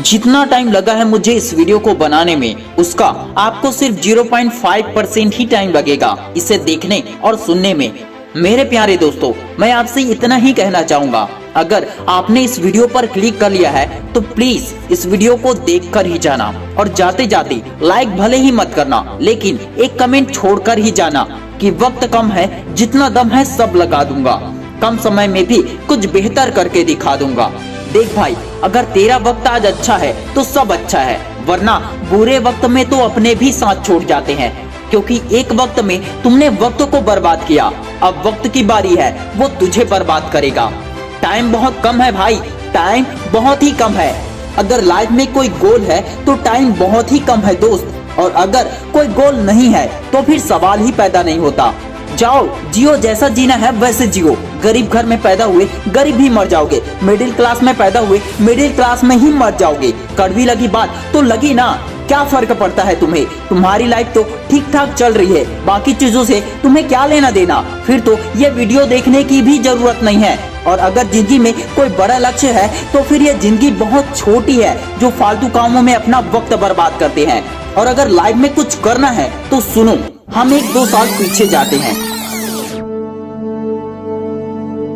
जितना टाइम लगा है मुझे इस वीडियो को बनाने में, उसका आपको सिर्फ 0.5% ही टाइम लगेगा इसे देखने और सुनने में। मेरे प्यारे दोस्तों, मैं आपसे इतना ही कहना चाहूंगा, अगर आपने इस वीडियो पर क्लिक कर लिया है तो प्लीज इस वीडियो को देखकर ही जाना, और जाते जाते लाइक भले ही मत करना, लेकिन एक कमेंट छोड़कर ही जाना कि वक्त कम है, जितना दम है सब लगा दूंगा, कम समय में भी कुछ बेहतर करके दिखा दूंगा। देख भाई, अगर तेरा वक्त आज अच्छा है तो सब अच्छा है, वरना बुरे वक्त में तो अपने भी साथ छोड़ जाते हैं, क्योंकि एक वक्त में तुमने वक्त को बर्बाद किया, अब वक्त की बारी है वो तुझे बर्बाद करेगा। टाइम बहुत कम है भाई, टाइम बहुत ही कम है। अगर लाइफ में कोई गोल है तो टाइम बहुत ही कम है दोस्त, और अगर कोई गोल नहीं है तो फिर सवाल ही पैदा नहीं होता। जाओ जियो, जैसा जीना है वैसे जियो। गरीब घर में पैदा हुए गरीब ही मर जाओगे, मिडिल क्लास में पैदा हुए मिडिल क्लास में ही मर जाओगे। कड़वी लगी बात तो लगी ना, क्या फर्क पड़ता है तुम्हें? तुम्हारी लाइफ तो ठीक ठाक चल रही है, बाकी चीजों से तुम्हें क्या लेना देना? फिर तो ये वीडियो देखने की भी जरूरत नहीं है। और अगर जिंदगी में कोई बड़ा लक्ष्य है तो फिर ये जिंदगी बहुत छोटी है जो फालतू कामों में अपना वक्त बर्बाद करते हैं। और अगर लाइफ में कुछ करना है तो सुनो, हम 1-2 साल पीछे जाते हैं।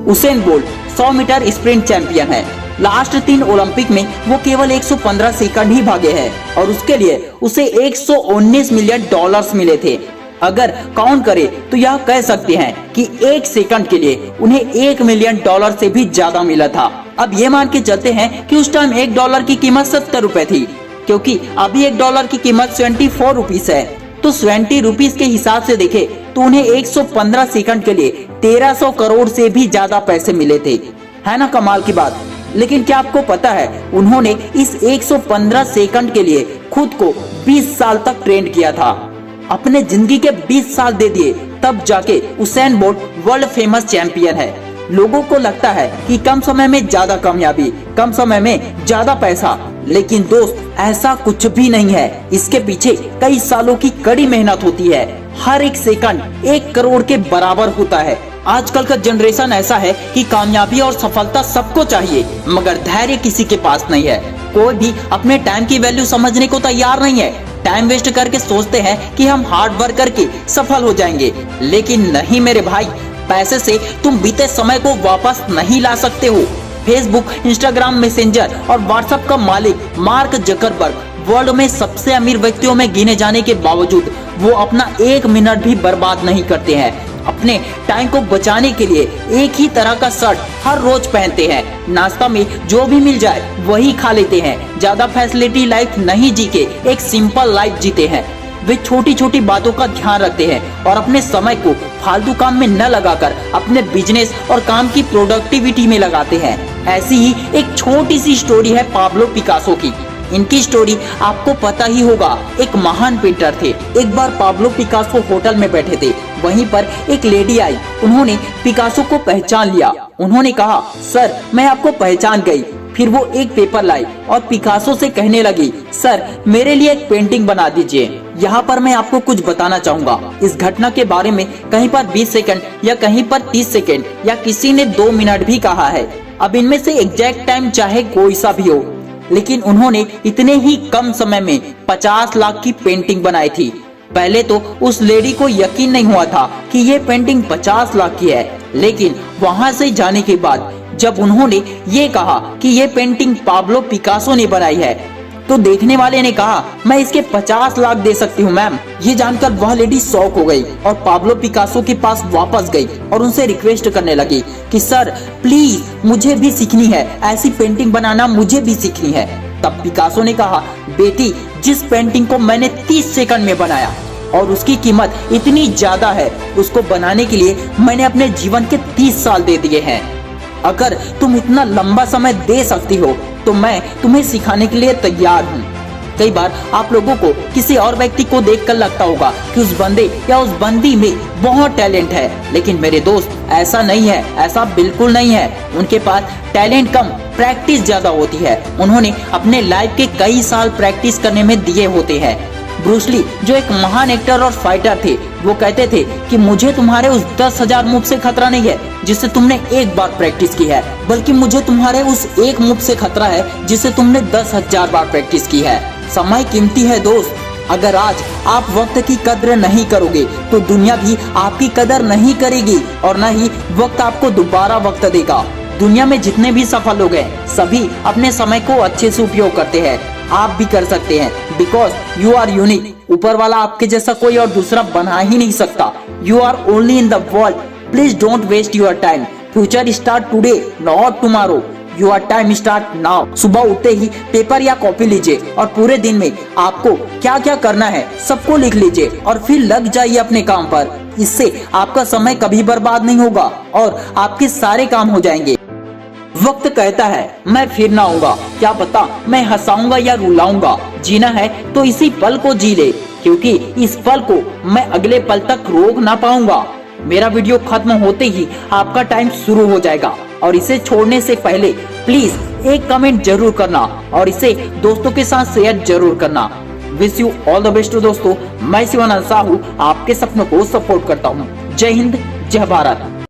Usain Bolt 100 metre sprint champion है। लास्ट 3 ओलंपिक में वो केवल 115 सेकंड ही भागे हैं, और उसके लिए उसे $119 मिलियन मिले थे। अगर काउंट करें तो यह कह सकते हैं कि 1 सेकंड के लिए उन्हें $1 मिलियन से भी ज्यादा मिला था। अब ये मान के चलते हैं कि उस टाइम $1 की कीमत 70 रुपए थी, क्योंकि अभी $1 की कीमत 24 रुपीस है। तो 20 रुपीस के हिसाब से देखे तो उन्हें 115 सेकंड के लिए 1300 करोड़ से भी ज्यादा पैसे मिले थे। है ना कमाल की बात? लेकिन क्या आपको पता है, उन्होंने इस 115 सेकंड के लिए खुद को 20 साल तक ट्रेन किया था। अपने जिंदगी के 20 साल दे दिए, तब जाके Usain bolt world famous champion है। लोगों को लगता है कि कम समय में ज्यादा कामयाबी, कम समय में ज्यादा पैसा, लेकिन दोस्त ऐसा कुछ भी नहीं है। इसके पीछे कई सालों की कड़ी मेहनत होती है। हर एक सेकंड 1 करोड़ के बराबर होता है। आजकल का जनरेशन ऐसा है कि कामयाबी और सफलता सबको चाहिए, मगर धैर्य किसी के पास नहीं है। कोई भी अपने टाइम की वैल्यू समझने को तैयार नहीं है। टाइम वेस्ट करके सोचते हैं कि हम हार्ड वर्क करके सफल हो जाएंगे, लेकिन नहीं मेरे भाई, पैसे से तुम बीते समय को वापस नहीं ला सकते हो। फेसबुक, इंस्टाग्राम, मैसेंजर और व्हाट्सएप का मालिक मार्क जकरबर्ग वर्ल्ड में सबसे अमीर व्यक्तियों में गिने जाने के बावजूद वो अपना 1 मिनट भी बर्बाद नहीं करते हैं। अपने टाइम को बचाने के लिए एक ही तरह का शर्ट हर रोज पहनते हैं। नाश्ता में जो भी मिल जाए वही खा लेते हैं। ज्यादा फैसिलिटी लाइफ नहीं जी के एक सिंपल लाइफ जीते हैं। वे छोटी छोटी बातों का ध्यान रखते हैं और अपने समय को फालतू काम में न लगाकर अपने बिजनेस और काम की प्रोडक्टिविटी में लगाते हैं। ऐसी ही एक छोटी सी स्टोरी है पाब्लो पिकासो की। इनकी स्टोरी आपको पता ही होगा। एक महान पेंटर थे। एक बार पाब्लो पिकासो होटल में बैठे थे, वहीं पर एक लेडी आई। उन्होंने पिकासो को पहचान लिया। उन्होंने कहा, सर मैं आपको पहचान गई। फिर वो एक पेपर लाई और पिकासो से कहने लगी, सर मेरे लिए एक पेंटिंग बना दीजिए। यहाँ पर मैं आपको कुछ बताना चाहूंगा। इस घटना के बारे में कहीं पर 20 सेकंड या कहीं पर 30 सेकंड या किसी ने 2 मिनट भी कहा है। अब इनमें से एग्जैक्ट टाइम चाहे कोई सा भी हो, लेकिन उन्होंने इतने ही कम समय में 50 लाख की पेंटिंग बनाई थी। पहले तो उस लेडी को यकीन नहीं हुआ था कि ये पेंटिंग 50 लाख की है, लेकिन वहां से जाने के बाद जब उन्होंने ये कहा कि ये पेंटिंग पाब्लो पिकासो ने बनाई है, तो देखने वाले ने कहा, मैं इसके 50 लाख दे सकती हूँ मैम। ये जानकर वह लेडी शॉक हो गई और पाब्लो पिकासो के पास वापस गई और उनसे रिक्वेस्ट करने लगी कि सर प्लीज मुझे भी सीखनी है, ऐसी पेंटिंग बनाना मुझे भी सीखनी है। तब पिकासो ने कहा, बेटी जिस पेंटिंग को मैंने 30 सेकंड में बनाया और उसकी कीमत इतनी ज्यादा है, उसको बनाने के लिए मैंने अपने जीवन के 30 साल दे दिए हैं। अगर तुम इतना लंबा समय दे सकती हो तो मैं तुम्हें सिखाने के लिए तैयार हूँ। कई बार आप लोगों को किसी और व्यक्ति को देखकर लगता होगा कि उस बंदे या उस बंदी में बहुत टैलेंट है, लेकिन मेरे दोस्त ऐसा नहीं है, ऐसा बिल्कुल नहीं है। उनके पास टैलेंट कम, प्रैक्टिस ज्यादा होती है। उन्होंने अपने लाइफ के कई साल प्रैक्टिस करने में दिए होते हैं। ब्रूस ली जो एक महान एक्टर और फाइटर थे, वो कहते थे कि मुझे तुम्हारे उस 10,000 मूव से खतरा नहीं है जिससे तुमने एक बार प्रैक्टिस की है, बल्कि मुझे तुम्हारे उस एक मूव से खतरा है जिससे तुमने 10,000 बार प्रैक्टिस की है। समय कीमती है दोस्त, अगर आज आप वक्त की कद्र नहीं करोगे तो दुनिया भी आपकी कदर नहीं करेगी और न ही वक्त आपको दोबारा वक्त देगा। दुनिया में जितने भी सफल लोग हैं सभी अपने समय को अच्छे से उपयोग करते हैं। आप भी कर सकते हैं, बिकॉज यू आर यूनिक। ऊपर वाला आपके जैसा कोई और दूसरा बना ही नहीं सकता। You are only in the world. Please don't waste your time. Future start today not tomorrow. Your time start now. सुबह उठते ही पेपर या कॉपी लीजिए और पूरे दिन में आपको क्या क्या करना है सबको लिख लीजिए और फिर लग जाइए अपने काम पर। इससे आपका समय कभी बर्बाद नहीं होगा और आपके सारे काम हो जाएंगे। वक्त कहता है मैं फिर ना आऊंगा, क्या पता मैं हंसाऊंगा या रुलाऊंगा। जीना है तो इसी पल को जी ले, क्योंकि इस पल को मैं अगले पल तक रोक ना पाऊंगा। मेरा वीडियो खत्म होते ही आपका टाइम शुरू हो जाएगा और इसे छोड़ने से पहले प्लीज एक कमेंट जरूर करना और इसे दोस्तों के साथ शेयर जरूर करना। Wish you all the best दोस्तों। मैं शिवानंद साहू आपके सपनों को सपोर्ट करता हूँ। जय हिंद, जय भारत।